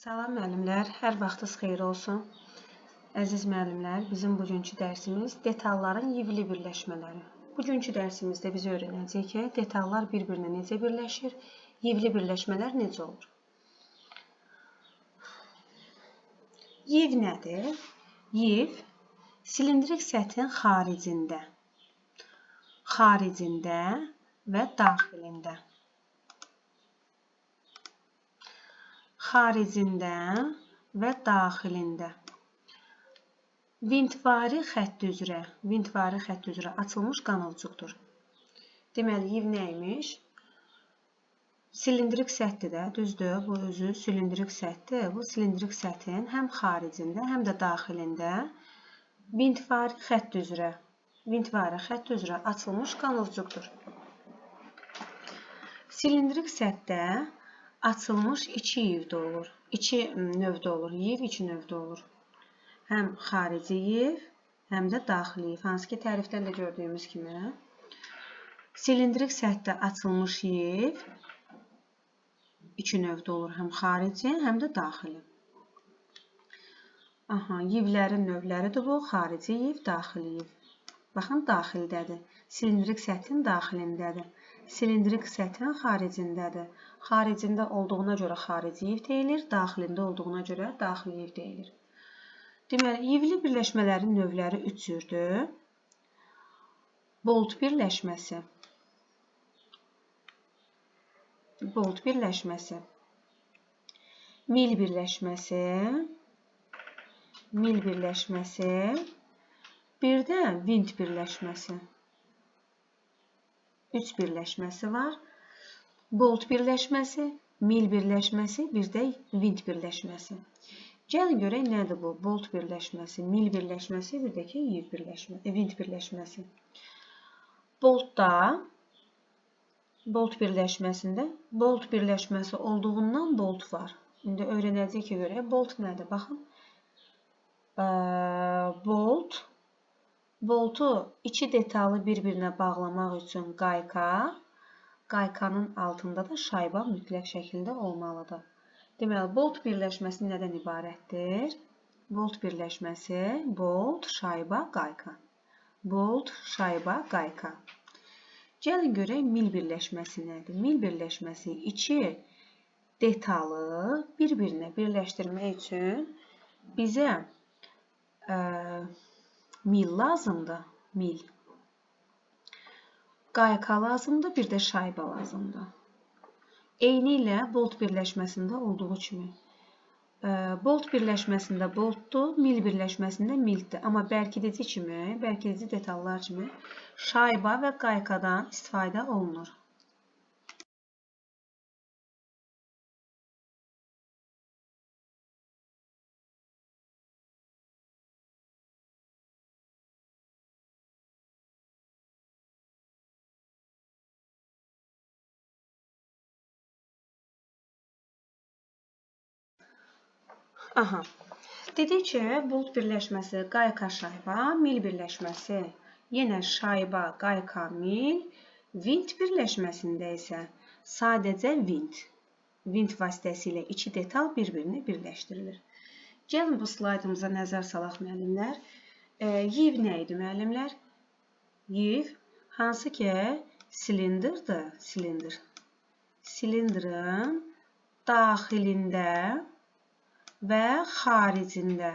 Salam müəllimlər, hər vaxtınız xeyir olsun. Əziz müəllimlər, bizim bugünkü dərsimiz detalların yivli birləşmələri. Bugünkü dərsimizdə biz öyrənəcəyik ki, detallar bir-birinə necə birləşir, yivli birləşmələr necə olur. Yiv nədir? Yiv, silindrik səthin xaricində və daxilində. Xaricində və daxilində. Vintvari xətt üzrə açılmış qanovcuqdur. Deməli, yiv nəymiş? Silindrik sətdir də, düzdür? Bu özü silindrik sətdir. Bu silindrik səthin həm xaricində, həm də daxilində vintvari xətt üzrə açılmış qanovcuqdur. Silindrik sətdə açılmış iki yivdə olur. İki növdə olur. Yiv iki növdə olur. Həm xarici yiv, həm də daxili yiv. Hansı ki, tərifdən də gördüyümüz kimi. Silindrik sətdə açılmış yiv iki növdə olur. Həm xarici, həm də daxili. Yivlərin növləridir bu. Xarici yiv, daxili yiv. Baxın, daxildədir. Silindrik səthin daxilindədir. Silindrik səthin xaricindədir. Xaricində olduğuna görə xarici yiv deyilir, daxilində olduğuna görə daxili yiv deyilir. Deməli, yivli birləşmələrin növləri üç cürdür. Bolt birləşməsi, mil birləşməsi, bir də vint birləşməsi. Üç birləşməsi var. Bolt birləşməsi, mil birləşməsi, bir də vint birləşməsi. Gəlin görək nədir bu? Bolt birləşməsi, mil birləşməsi, bir də ki, vint birləşməsi. Bolt birləşməsində bolt birləşməsi olduğundan bolt var. İndi öyrənəcəyik ki, görək bolt nədir? Baxın. Boltu iki detalı bir-birinə bağlamaq üçün qaykanın altında da şayba mütləq şəkildə olmalıdır. Deməli, bolt birləşməsi nədən ibarətdir? Bolt birləşməsi, bolt, şayba, qayka. Bolt, şayba, qayka. Gəlin görək mil birləşməsi nədir? Mil birləşməsi iki detalı bir-birinə birləşdirmək üçün bizə mil lazımdır. Mil. Qayka lazımdır, bir də şayba lazımdır. Eyni ilə bolt birləşməsində olduğu kimi. Bolt birləşməsində boltdur, mil birləşməsində mildir. Amma bərkidici detallar kimi şayba və qaykadan istifadə olunur. Dedik ki, bolt birləşməsi qayka, şayba, mil birləşməsi yenə şayba, qayka, mil, vint birləşməsində isə sadəcə vint vasitəsilə iki detal bir-birini birləşdirilir. Gəlin bu slaydımıza nəzər salaq müəllimlər. Yiv nə idi müəllimlər? Yiv hansı ki silindirdir, silindrin daxilində və xaricində,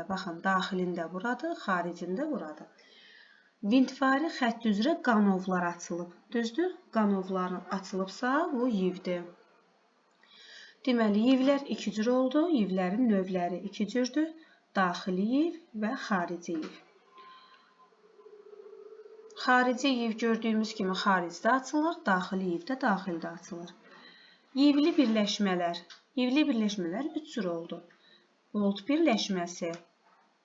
baxın, daxilində buradır, xaricində buradır. Vintvari xətt üzrə qanovlar açılıb, düzdür? Qanovlar açılıbsa, bu yivdir. Deməli, yivlər iki cür oldu, yivlərin növləri iki cürdür, daxili yiv və xarici yiv. Xarici yiv gördüyümüz kimi xaricdə açılır, daxili yiv də daxildə açılır. Yivli birləşmələr üç cür oldu. Bolt birləşməsi,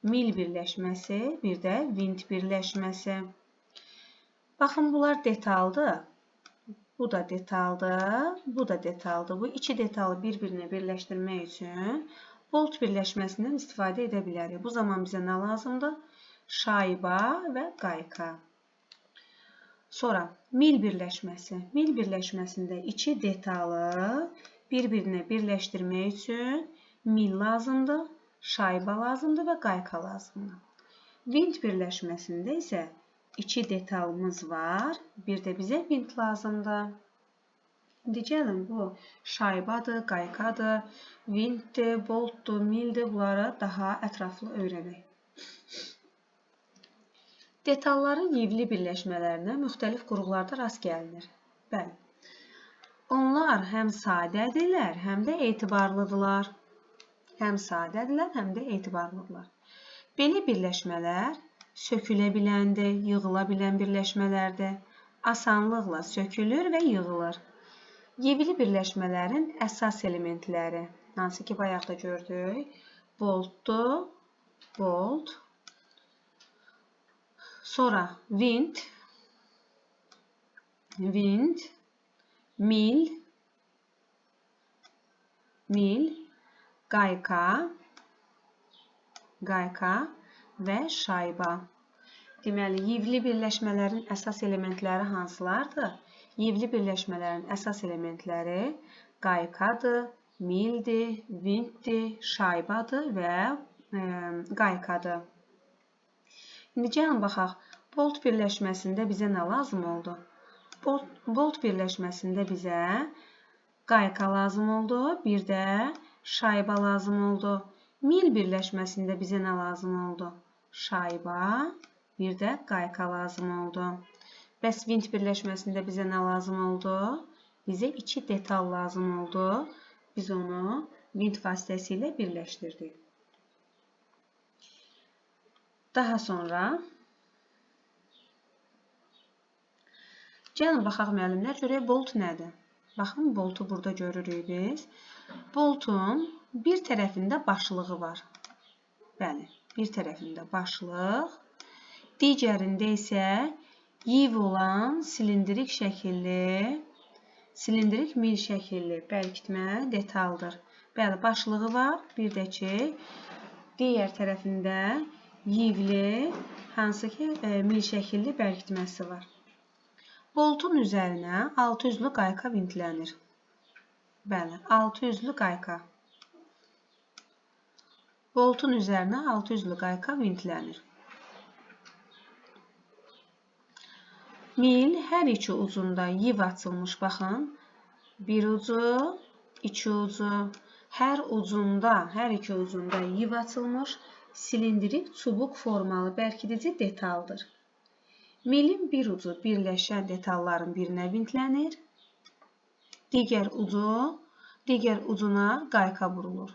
mil birləşməsi, bir də vint birləşməsi. Baxın, bunlar detaldır. Bu da detaldır, bu da detaldır. Bu iki detalı bir-birinə birləşdirmək üçün bolt birləşməsindən istifadə edə bilərik. Bu zaman bizə nə lazımdır? Şayba və qayka. Sonra mil birləşməsi. Mil birləşməsində iki detalı bir-birinə birləşdirmək üçün mil lazımdır, şayba lazımdır və qayka lazımdır. Vint birləşməsində isə 2 detalımız var, bir də bizə vint lazımdır. İndi gəlin, bu şaybadır, qaykadır, vintdir, boltdur, mildir, bunları daha ətraflı öyrənək. Detalların yivli birləşmələrinə müxtəlif qruqlarda rast gəlinir. Bəli. Onlar həm sadədirlər, həm də etibarlıdırlar. Həm sadədirlər, həm də etibarlıdırlar. Belə birləşmələr sökülə biləndir, yığıla bilən birləşmələrdir. Asanlıqla sökülür və yığılır. Yivli birləşmələrin əsas elementləri, hansı ki, bayaq da gördük, boltdur, bolt. Sonra vint, mil, qayka və şayba. Deməli, yivli birləşmələrin əsas elementləri hansılardır? Yivli birləşmələrin əsas elementləri qaykadır, mildir, vintdir, şaybadır və qaykadır. İndi gəlin baxaq, bolt birləşməsində bizə nə lazım oldu? Bolt birləşməsində bizə qayka lazım oldu, bir də şayba lazım oldu. Mil birləşməsində bizə nə lazım oldu? Şayba, bir də qayka lazım oldu. Bəs vint birləşməsində bizə nə lazım oldu? Bizə 2 detal lazım oldu. Biz onu vint vasitəsilə birləşdirdik. Daha sonra gəlin baxaq müəllimlər, görək bolt nədir? Baxın, boltu burada görürük biz. Boltun bir tərəfində başlığı var. Bəli, bir tərəfində başlıq, digərində isə yiv olan silindrik şəkilli, silindrik mil şəkilli bərkitmə detaldır. Bəli, başlığı var, bir də ki, digər tərəfində yivli, hansı ki, mil şəkilli bərkitməsi var. Boltun üzərinə 6 üzlü qayka vintlənir. Bəli, 6 üzlü qayka. Boltun üzərinə 6 üzlü qayka vintlənir. Mil hər iki ucunda yiv açılmış, baxın. Bir ucu, iki ucu. Hər iki ucunda yiv açılmış, silindrik, çubuq formalı bərkidici detaldır. Milin bir ucu birləşən detalların birinə vintlənir, digər ucuna qayka vurulur.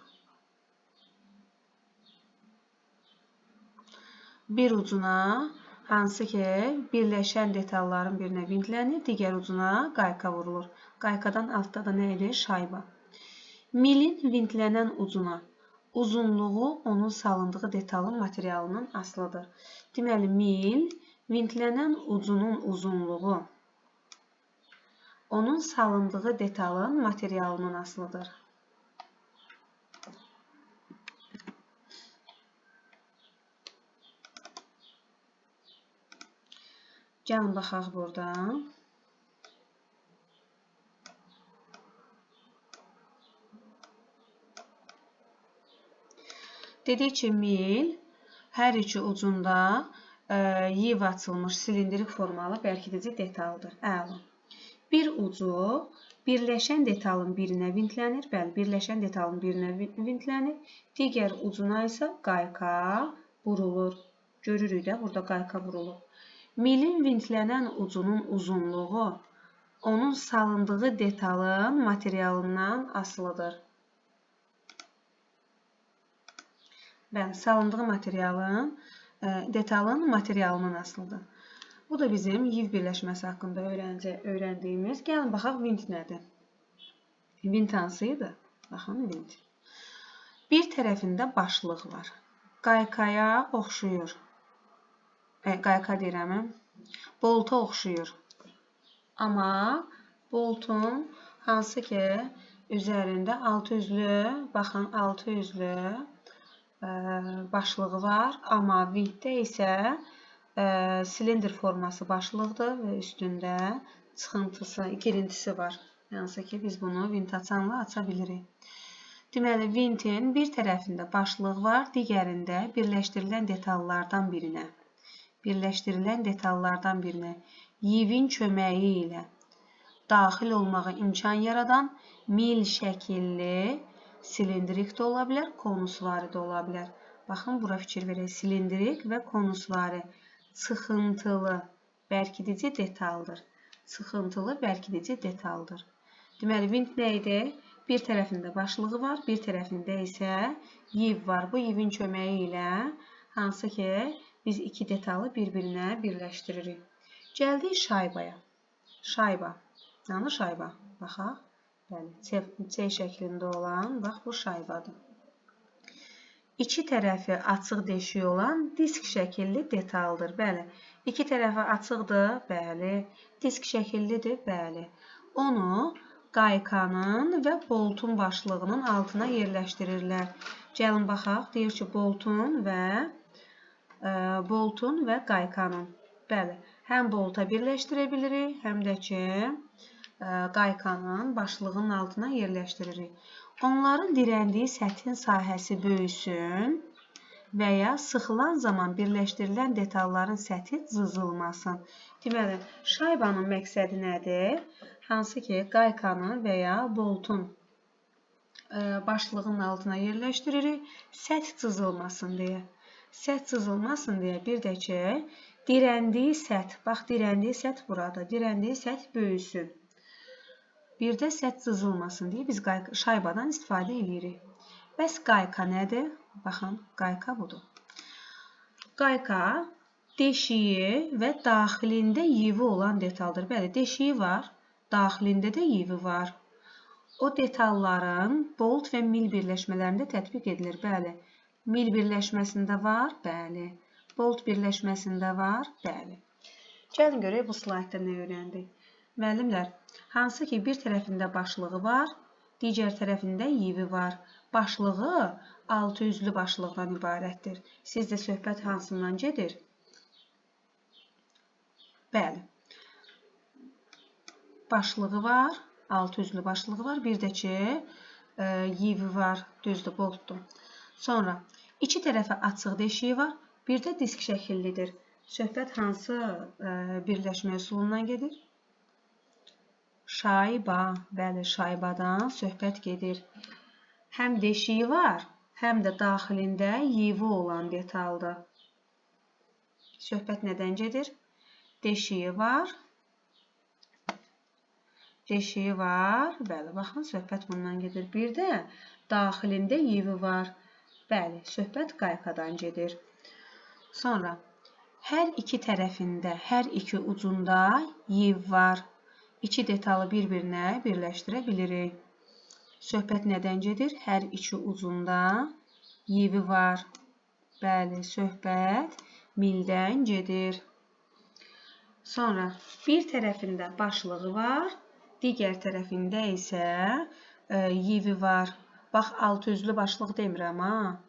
Bir ucuna, hansı ki, birləşən detalların birinə vintlənir, digər ucuna qayka vurulur. Qaykadan altda da nə edir? Şayba. Milin vintlənən ucuna uzunluğu onun salındığı detalın materialının asılıdır. Deməli, mil vintlənən ucunun uzunluğu onun salındığı detalın materialının asılıdır. Gəlin baxaq burada. Dedik ki, mil hər iki ucunda yiv açılmış silindrik formalı bərkidici detaldır. Əla. Bir ucu birləşən detalın birinə vintlənir. Bəli, birləşən detalın birinə vintlənir. Digər ucuna isə qayka vurulur. Görürük də, burada qayka vurulur. Milin vintlənən ucunun uzunluğu onun salındığı detalın materialından asılıdır. Bəli, salındığı detalın materialından asılıdır. Bu da bizim yiv birləşməsi haqqında öyrəndiyimiz. Gəlin, baxaq, vint nədir? Vint hansıydı? Baxın, vint. Bir tərəfində başlıq var. Qaykaya oxşuyur. Qayka deyirəm, bolta oxşuyur. Amma boltun hansı ki, üzərində 6 üzlü, baxın, 6 üzlü başlığı var, amma vintdə isə silindr forması başlıqdır və üstündə çıxıntısı, girintisi var. Hansı ki, biz bunu vint açanla aça bilirik. Deməli, vintin bir tərəfində başlıq var, digərində birləşdirilən detallardan birinə yivin köməyi ilə daxil olmağa imkan yaradan mil şəkilli silindrik də ola bilər, konusvari də ola bilər. Baxın, bura fikir verək. Silindrik və konusvari çıxıntılı bərkidici detaldır. Deməli, vint nə idi? Bir tərəfində başlığı var, bir tərəfində isə yiv var. Bu yivin köməyi ilə hansı ki, biz iki detalı bir-birinə birləşdiririk. Gəldik şaybaya. Şayba. Yəni şayba. Baxaq. Bəli, C şəklində olan, bax, bu şaybadır. İki tərəfi açıq deşiyi olan disk şəkilli detaldır. Bəli, iki tərəfi açıqdır. Bəli, disk şəkillidir. Bəli. Onu qaykanın və boltun başlığının altına yerləşdirirlər. Gəlin baxaq, deyir ki, boltun və qaykanın. Bəli, həm bolta birləşdirə bilirik, həm də ki, qaykanın başlığının altına yerləşdiririk. Onların dirəndiyi səthin sahəsi böyüsün və ya sıxılan zaman birləşdirilən detalların səthi cızılmasın. Deməli, şaybanın məqsədi nədir? Hansı ki, qaykanın və ya boltun başlığının altına yerləşdiririk, səth cızılmasın deyə. Səth cızılmasın deyə bir də ki, dirəndiyi səth, bax, dirəndiyi səth burada, dirəndiyi səth böyüsün. Bir də səth cızılmasın deyə biz şaybadan istifadə edirik. Bəs qayka nədir? Baxın, qayka budur. Qayka deşiyi və daxilində yivi olan detaldır. Bəli, deşiyi var. Daxilində də yivi var. O detalların bolt və mil birləşmələrində tətbiq edilir. Bəli, mil birləşməsində var. Bəli, bolt birləşməsində var. Bəli. Gəlin görək bu slaydda nə öyrəndik. Müəllimlər, hansı ki, bir tərəfində başlığı var, digər tərəfində yivi var. Başlığı altı üzlü başlıqdan ibarətdir. Sizdə söhbət hansından gedir? Bəli. Başlığı var, altı üzlü başlığı var, bir də ki, yivi var, düzdür, boltdur. Sonra, iki tərəfə açıq deşiyi var, bir də disk şəkillidir. Söhbət hansı birləşmə üsulundan gedir? Şayba, bəli, şaybadan söhbət gedir. Həm deşiyi var, həm də daxilində yivi olan detaldır. Söhbət nədən gedir? Deşiyi var, bəli, baxın, söhbət bundan gedir. Bir də daxilində yivi var, bəli, söhbət qaykadan gedir. Sonra, hər iki tərəfində, hər iki ucunda yiv var. İki detalı bir-birinə birləşdirə bilirik. Söhbət nədən gedir? Hər iki ucunda yivi var. Bəli, söhbət mildən gedir. Sonra, bir tərəfində başlığı var, digər tərəfində isə yivi var. Bax, altı üzlü başlıq demirəm, ha.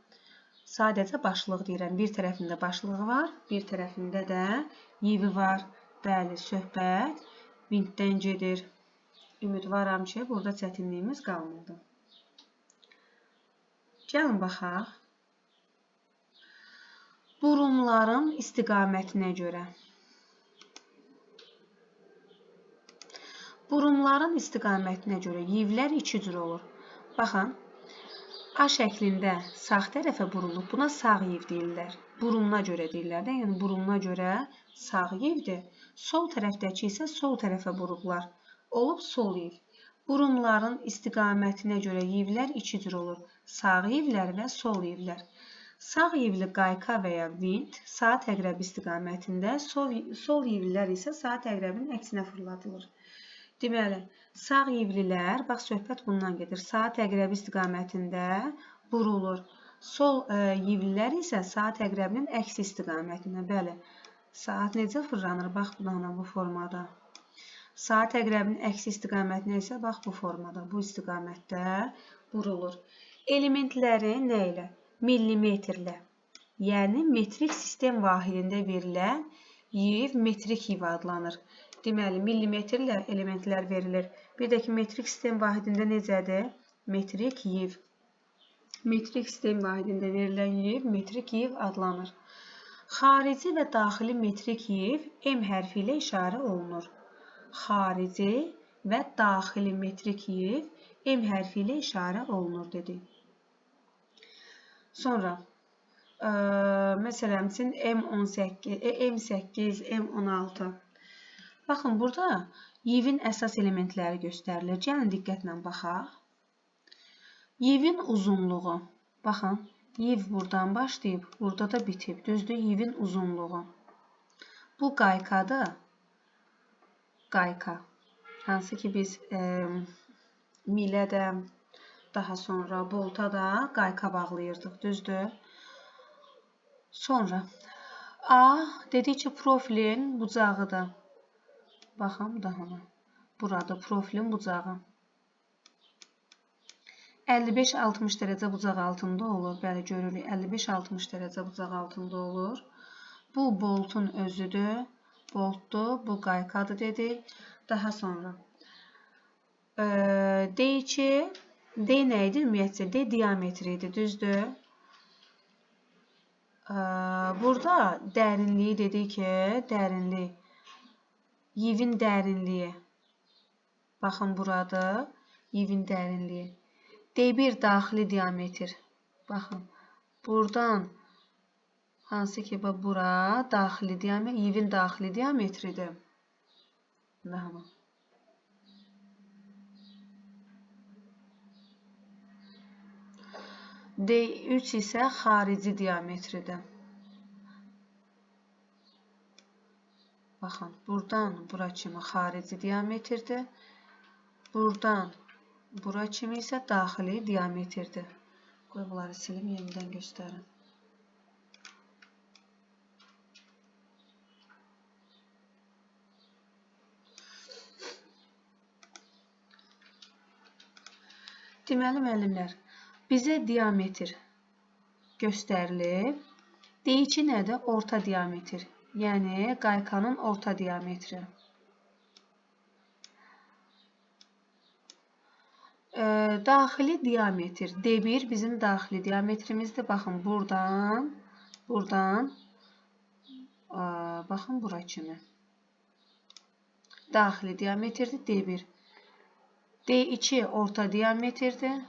Sadəcə başlıq deyirəm. Bir tərəfində başlığı var, bir tərəfində də yivi var. Bəli, söhbət vintdən gedir. Ümidvaram ki, burada çətinliyimiz qalmadı. Gəlin baxaq. Burumların istiqamətinə görə. Burumların istiqamətinə görə yivlər iki cür olur. Baxın, A şəklində sağ tərəfə burulub, buna sağ yiv deyirlər. Burumuna görə deyirlər də, yəni burumuna görə sağ yivdir. Sol tərəfdəki isə sol tərəfə burublar. Olub sol yiv. Burumların istiqamətinə görə yivlər iki cür olur. Sağ yivlər və sol yivlər. Sağ yivli qayka və ya vint saat əqrəbi istiqamətində, sol yivlilər isə saat əqrəbinin əksinə fırladılır. Deməli, sağ yivlilər, bax, söhbət bundan gedir. Saat əqrəbi istiqamətində burulur. Sol yivlilər isə saat əqrəbinin əksi istiqamətində. Bəli, saat necə fırlanır? Bax, bu formada. Saat əqrəbinin əksi istiqamətinə isə, bax, bu formada, bu istiqamətdə burulur. Elementləri nə ilə? Millimetrlə. Yəni, metrik sistem vahidində verilən yiv metrik yiv adlanır. Deməli, millimetrlə elementlər verilir. Bir də ki, metrik sistem vahidində necədir? Metrik yiv. Metrik sistem vahidində verilən yiv metrik yiv adlanır. Xarici və daxili metrik yiv M hərfi ilə işarə olunur. Xarici və daxili metrik yiv M hərfi ilə işarə olunur dedik. Sonra, məsələn üçün M18, M8, M16. Baxın, burada yivin əsas elementləri göstərilir. Gəlin diqqətlə baxaq. Yivin uzunluğu. Baxın, yiv buradan başlayıb, burada da bitib. Düzdür, yivin uzunluğu. Bu qaykadır. Qayka. Hansı ki biz milə də, daha sonra bolta da qayka bağlayırdıq. Düzdür. Sonra A dedikcə profilin bucağıdır. Baxın, daha burada profilin bucağı. 55-60 dərəcə bucaq altında olur. Bəli, görürük. 55-60 dərəcə bucaq altında olur. Bu boltun özüdür. Boltdur. Bu qaykadır dedik. Daha sonra D2 D nə idi? Ümumiyyətcə D diametri idi. Düzdür. Burada dərinliyi dedik ki, dərinlik. Yivin dərinliyi. Baxın, buradır. Yivin dərinliyi. D1 daxili diametr. Baxın, buradan hansı ki bura daxili diametr, yivin daxili diametridir. D3 isə xarici diametridir. Baxın, buradan bura kimi xarici diametrdir. Buradan bura kimi isə daxili diametrdir. Qoy bunları silim, yenidən göstərim. Deməli, müəllimlər, bizə diametr göstərilib. D2 nədir? Orta diametr. Yəni, qaykanın orta diametri. Daxili diametr. D1 bizim daxili diametrimizdir. Baxın, buradan, baxın, bura kimi. Daxili diametrdir D1. D2 orta diametrdir.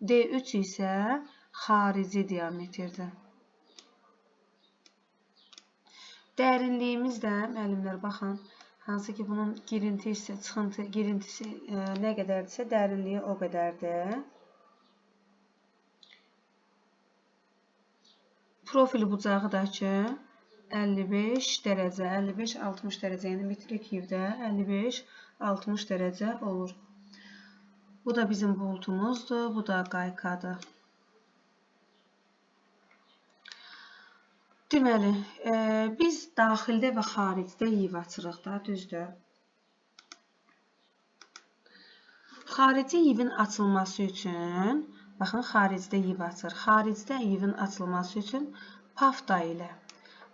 D3 isə xarici diametrdir. Dərinliyimiz də, müəllimlər, baxın, hansı ki bunun girintisi, çıxıntı, girintisi nə qədərdirsə, dərinliyi o qədərdir. Profil bucağı da ki, 55 dərəcə, 55-60 dərəcə, yəni metrik yivdə 55-60 dərəcə olur. Bu da bizim boltumuzdur, bu da qaykadır. Deməli, biz daxildə və xaricdə yiv açırıq da, düzdür. Xarici yivin açılması üçün, baxın, xaricdə yiv açır. Xaricdə yivin açılması üçün pafta ilə,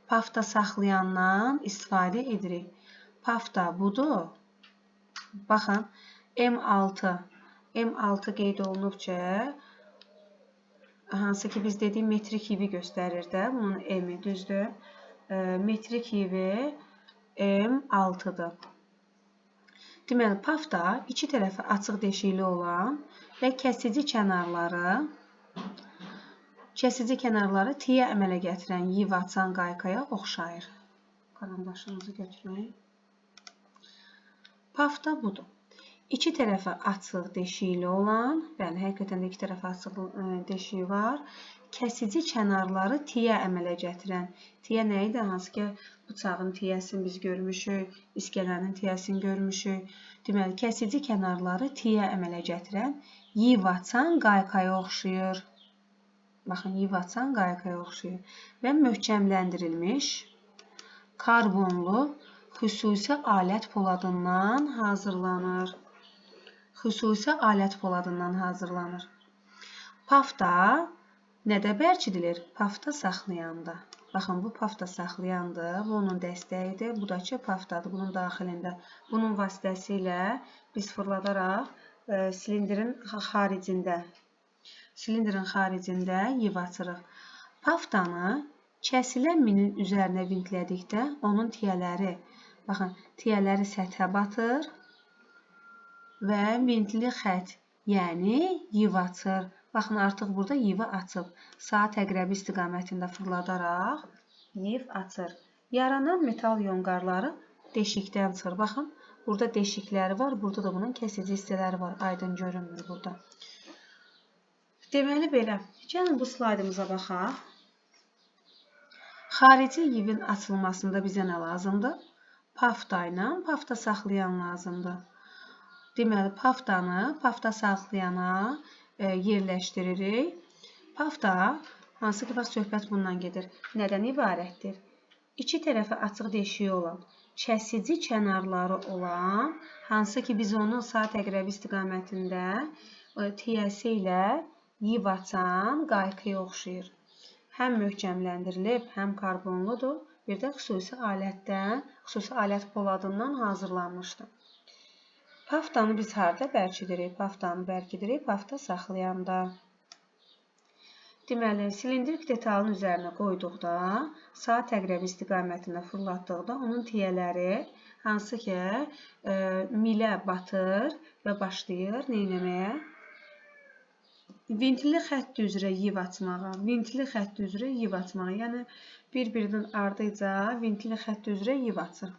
pafta saxlayandan istifadə edirik. Pafta budur. Baxın, M6 qeyd olunub ki, hansı ki biz dedik metrik yivi göstərir də, bunun M-i düzdür. Metrik yivi M6-dır. Deməli, pafta iki tərəfi açıq deşikli olan və kəsici kənarları T-yə əmələ gətirən yiv açan qaykaya oxşayır. Karandaşınızı götürün. Pafta budur. İki tərəfi açıq deşikli olan, bəli, həqiqətən də iki tərəfi açıq deşiyi var. Kəsici kənarları T-yə əmələ gətirən. T-yə nə idi? Hansı ki, bıçağın tiyəsini biz görmüşük, iskələnin tiyəsini görmüşük. Deməli, kəsici kənarları T-yə əmələ gətirən yiv açan qaykaya oxşayır. Baxın, yiv açan qaykaya oxşayır. Və möhkəmləndirilmiş karbonlu xüsusi alət poladından hazırlanır. Pafta nədə bərkidilir? Pafta saxlayanda. Baxın, bu pafta saxlayandır, bu onun dəstəyidir, bu da ki, paftadır bunun daxilində. Bunun vasitəsilə biz fırladaraq silindrin xaricində yiv açırıq. Paftanı kəsilən minin üzərinə vintlədikdə onun tiyələri, baxın, tiyələri səthə batır və vintli xətt, yəni yiv açır. Baxın, artıq burada yivi açıb. Saat əqrəbi istiqamətində fırladaraq yiv açır. Yaranan metal yonqarları deşikdən çıxır. Baxın, burada deşikləri var, burada da bunun kəsici hissələri var. Aydın görünmür burada. Deməli belə, gəlin bu slaydımıza baxaq. Xarici yivin açılmasında bizə nə lazımdır? Pafta ilə pafta saxlayan lazımdır. Deməli, paftanı pafta saxlayana yerləşdiririk. Pafta, hansı ki, söhbət bundan gedir. Nədən ibarətdir? İki tərəfi açıq deşiyi olan, kəsici kənarları olan, hansı ki, biz onu saat əqrəbi istiqamətində tiyəsi ilə yiv açan qayqıya oxşayır. Həm möhkəmləndirilib, həm karbonludur. Bir də xüsusi alət poladından hazırlanmışdır. Paftanı biz harada bərkidirik? Paftanı bərkidirik pafta saxlayanda. Deməli, silindrik detalın üzərinə qoyduqda, saat əqrəbi istiqamətində fırlatdıqda onun tiyələri hansı ki, milə batır və başlayır neynəməyə? Vintli xətt üzrə yiv açmağa. Yəni, bir-birinin ardıca vintli xətt üzrə yiv açır.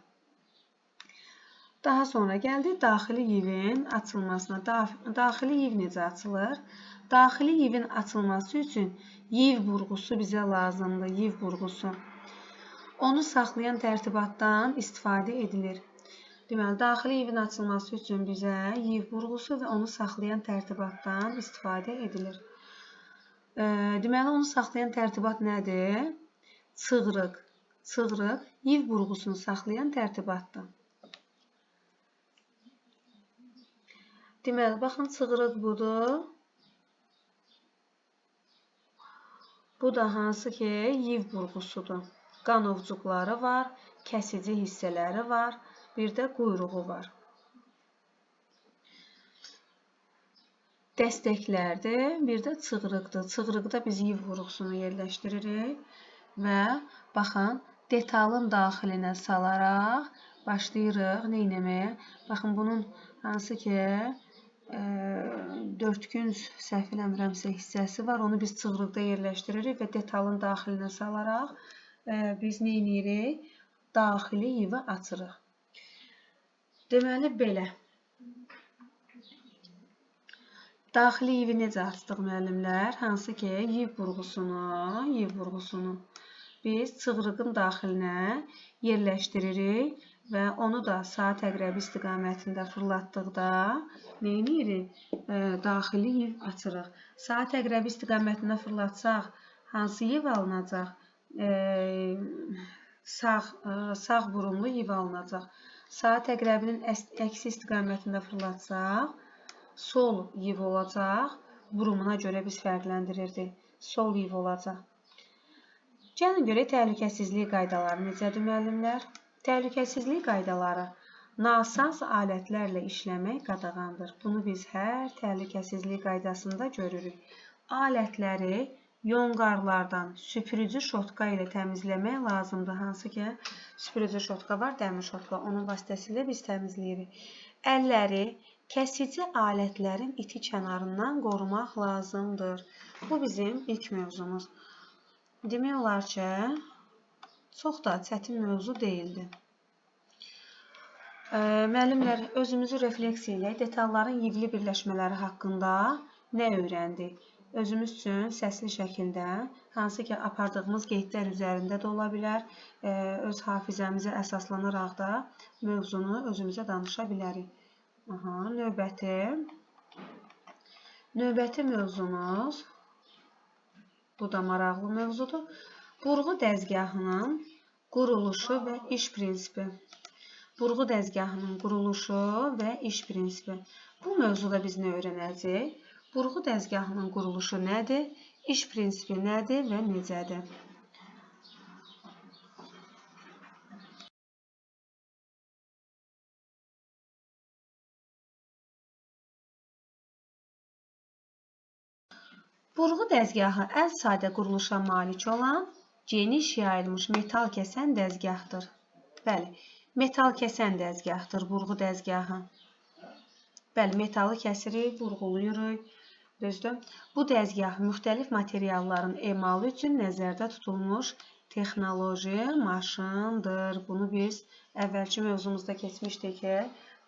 Daha sonra gəldi daxili yivin açılmasına. Daxili yiv necə açılır? Daxili yivin açılması üçün yiv burğusu bizə lazımdır. Yiv burğusu. Onu saxlayan tərtibatdan istifadə edilir. Deməli, daxili yivin açılması üçün bizə yiv burğusu və onu saxlayan tərtibatdan istifadə edilir. Deməli, onu saxlayan tərtibat nədir? Çığırıq. Çığırıq yiv burğusunu saxlayan tərtibatdır. Deməli, baxın, çığırıq budur. Bu da hansı ki, yiv burğusudur. Qanovcuqları var, kəsici hissələri var, bir də quyruğu var. Dəstəklərdir, bir də çığırıqdır. Çığırıqda biz yiv burğusunu yerləşdiririk və baxın, detalın daxilinə salaraq başlayırıq neynəməyə. Baxın, bunun hansı ki, dördkünc səhv eləmirəmsə hissəsi var. Onu biz çığırıqda yerləşdiririk və detalın daxilinə salaraq biz neyləyirik? Daxili yivi açırıq. Deməli, belə. Daxili yivi necə açdıq müəllimlər? Hansı ki, yiv burğusunu biz çığırığın daxilinə yerləşdiririk və onu da saat əqrəbi istiqamətində fırlatdıqda neyləyirik? Daxili yiv açırıq. Saat əqrəbi istiqamətində fırlatsaq, hansı yiv alınacaq? Sağ burumlu yiv alınacaq. Saat əqrəbinin əksi istiqamətində fırlatsaq, sol yiv olacaq. Burumuna görə biz fərqləndirirdik. Sol yiv olacaq. Gəlin görək təhlükəsizlik qaydaları necədir müəllimlər? Təhlükəsizlik qaydaları nasaz alətlərlə işləmək qadağandır. Bunu biz hər təhlükəsizlik qaydasında görürük. Alətləri yonqarlardan süpürücü şotka ilə təmizləmək lazımdır. Hansı ki, süpürücü şotka var, dəmir şotka. Onun vasitəsilə biz təmizləyirik. Əlləri kəsici alətlərin iti kənarından qorumaq lazımdır. Bu bizim ilk mövzumuz. Demək olar ki, çox da çətin mövzu deyildi. Müəllimlər, özümüzü refleksiya ilə detalların yivli birləşmələri haqqında nə öyrəndik? Özümüz üçün səsli şəkildə, hansı ki, apardığımız qeydlər üzərində də ola bilər, öz hafizəmizə əsaslanaraq da mövzunu özümüzə danışa bilərik. Növbəti mövzumuz, bu da maraqlı mövzudur. Burğu dəzgahının quruluşu və iş prinsipi. Burğu dəzgahının quruluşu və iş prinsipi. Bu mövzuda biz nə öyrənəcəyik? Burğu dəzgahının quruluşu nədir? İş prinsipi nədir və necədir? Burğu dəzgahı ən sadə quruluşa malik olan, geniş yayılmış metal kəsən dəzgahdır. Bəli, metal kəsən dəzgahdır burğu dəzgahı. Bəli, metalı kəsirik, burğuluyuruq. Düzdür? Bu dəzgah müxtəlif materialların emalı üçün nəzərdə tutulmuş texnoloji maşındır. Bunu biz əvvəlki mövzumuzda keçmişdik ki,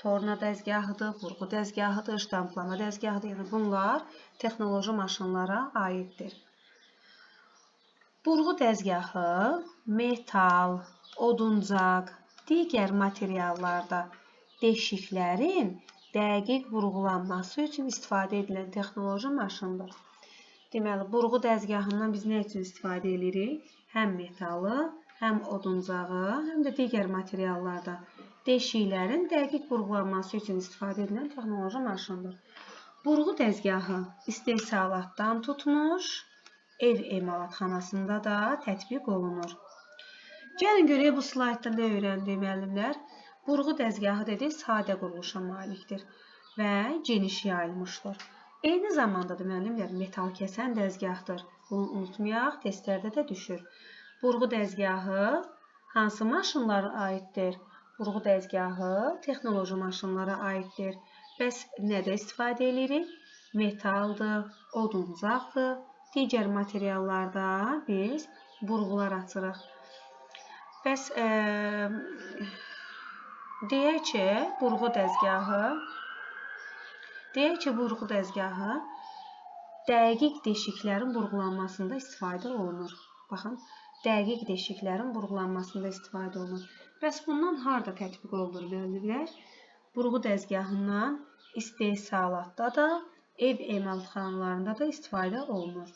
torna dəzgahıdır, burğu dəzgahıdır, ştamplama dəzgahıdır. Yəni bunlar texnoloji maşınlara aiddir. Burğu dəzgahı metal, oduncaq, digər materiallarda deşiklərin dəqiq burğulanması üçün istifadə edilən texnoloji maşındır. Deməli, burğu dəzgahından biz nə üçün istifadə edirik? Həm metalı, həm oduncağı, həm də digər materiallarda deşiklərin dəqiq burğulanması üçün istifadə edilən texnoloji maşındır. Burğu dəzgahı istehsalatdan tutmuş, ev emalatxanasında da tətbiq olunur. Gəlin görək bu slaydda nə öyrəndik müəllimlər? Burğu dəzgahı dedik, sadə quruluşa malikdir və geniş yayılmışdır. Eyni zamanda da müəllimlər metal kəsən dəzgahdır. Bunu unutmayaq, testlərdə də düşür. Burğu dəzgahı hansı maşınlara aiddir? Burğu dəzgahı texnoloji maşınlara aiddir. Bəs nədə istifadə edirik? Metaldır, oduncaqdır, digər materiallarda biz burğular açırıq. Bəs deyək ki, burğu dəzgahı dəqiq deşiklərin burğulanmasında istifadə olunur. Baxın, dəqiq deşiklərin burğulanmasında istifadə olunur. Bəs bundan harda tətbiq olunur müəllimlər? Burğu dəzgahından istehsalatda da, ev emalatxanalarında da istifadə olunur.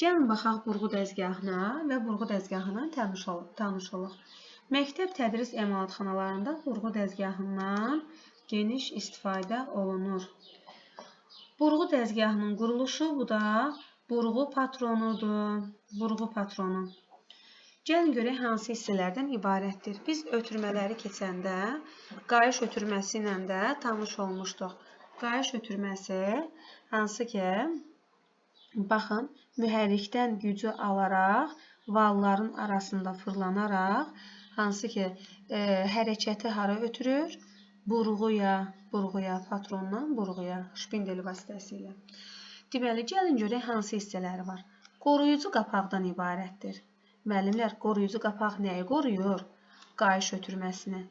Gəlin baxaq burğu dəzgahına və burğu dəzgahına tanış olaq. Məktəb tədris emalatxanalarında burğu dəzgahından geniş istifadə olunur. Burğu dəzgahının quruluşu bu da burğu patronudur. Burğu patronu. Gəlin görək hansı hissələrdən ibarətdir. Biz ötürmələri keçəndə qayış ötürməsi ilə də tanış olmuşduq. Qayış ötürməsi hansı ki, baxın, mühərrikdən gücü alaraq, valların arasında fırlanaraq, hansı ki, hərəkəti hara ötürür? Burğuya, patrondan burğuya, şpindel vasitəsilə. Deməli, gəlin görək hansı hissələri var. Qoruyucu qapaqdan ibarətdir. Müəllimlər, qoruyucu qapaq nəyi qoruyur? Qayış ötürməsini.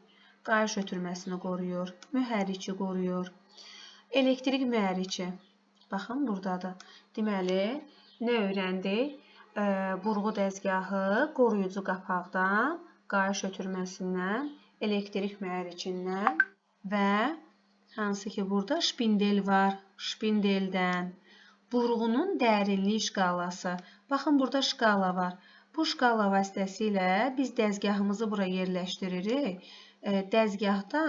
Qayış ötürməsini qoruyur, mühərriki qoruyur. Elektrik mühərriki. Baxın, buradadır. Deməli, nə öyrəndik? Burğu dəzgahı qoruyucu qapaqdan, qayış ötürməsindən, elektrik mühərrikindən və hansı ki, burada şpindel var, şpindeldən. Burğunun dərinlik şkalası. Baxın, burada şkala var. Bu şkala vasitəsilə biz dəzgahımızı bura yerləşdiririk. Dəzgahda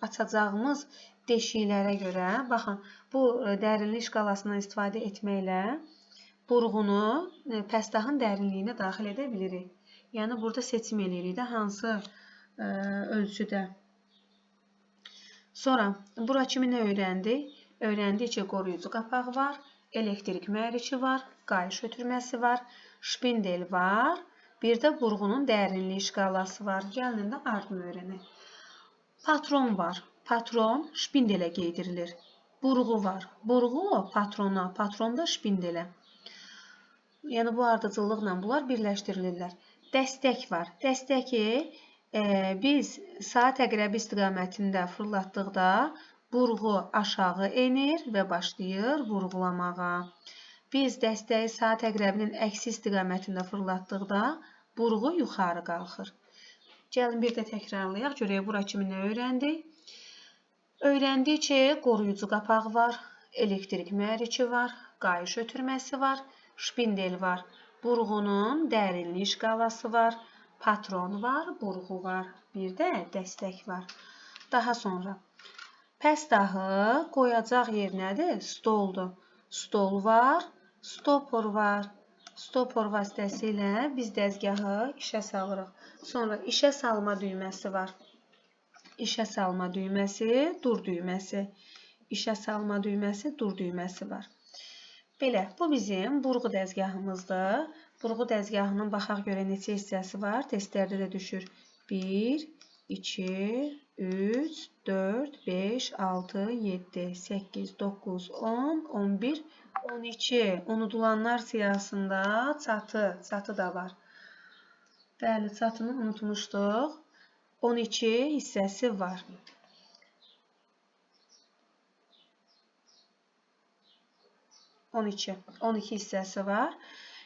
açacağımız deşiklərə görə, baxın, bu dərinlik şkalasından istifadə etməklə burğunu pəstahın dərinliyinə daxil edə bilirik. Yəni, burada seçim edirik də hansı ölçüdə. Sonra, bura kimi nə öyrəndik? Öyrəndik ki, qoruyucu qapağı var, elektrik mühərriki var, qayış ötürməsi var, şpindel var, bir də burğunun dərinlik şkalası var. Gəlin də ardını öyrənək. Patron var. Patron şpindelə qeydirilir. Burğu var. Burğu patrona, patron da şpindelə. Yəni, bu ardıcıllıqla bunlar birləşdirilirlər. Dəstək var. Dəstəki biz saat əqrəbi istiqamətində fırlatdıqda burğu aşağı enir və başlayır burğulamağa. Biz dəstəyi saat əqrəbinin əksi istiqamətində fırlatdıqda burğu yuxarı qalxır. Gəlin bir də təkrarlayaq. Görək, bura kimi nə öyrəndik? Öyrəndik ki, qoruyucu qapaq var, elektrik mühərriki var, qayış ötürməsi var, şpindel var, burğunun dərinlik şkalası var, patron var, burğu var, bir də dəstək var. Daha sonra, pəstahı qoyacaq yer nədir? Stoldur. Stol var, stopor var. Stopor vasitəsilə biz dəzgahı işə salırıq. Sonra işə salma düyməsi var. İşə salma düyməsi, dur düyməsi. İşə salma düyməsi, dur düyməsi var. Belə, bu bizim burğu dəzgahımızdır. Burğu dəzgahının baxaq görə neçə hissəsi var. Testlərdə də düşür. 1, 2, 3, 4, 5, 6, 7, 8, 9, 10, 11, 12. Unudulanlar siyahısında çatı da var. Bəli, çatını unutmuşduq. 12 hissəsi var. 12 hissəsi var.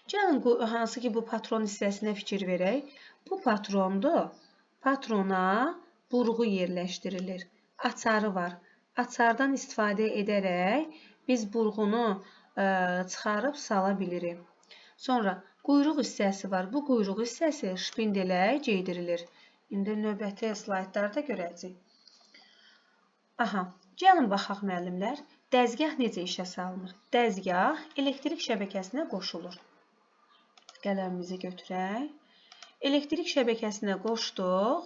Gəlin, hansı ki, bu patron hissəsinə fikir verək. Bu patrondur. Patrona burğu yerləşdirilir. Açarı var. Açardan istifadə edərək biz burğunu çıxarıb sala bilirik. Sonra quyruq hissəsi var. Bu quyruq hissəsi şpindelə geydirilir. İndi növbəti slaydlarda görəcəyik. Aha, gəlin baxaq müəllimlər. Dəzgah necə işə salınır? Dəzgah elektrik şəbəkəsinə qoşulur. Qələmimizi götürək. Elektrik şəbəkəsinə qoşduq.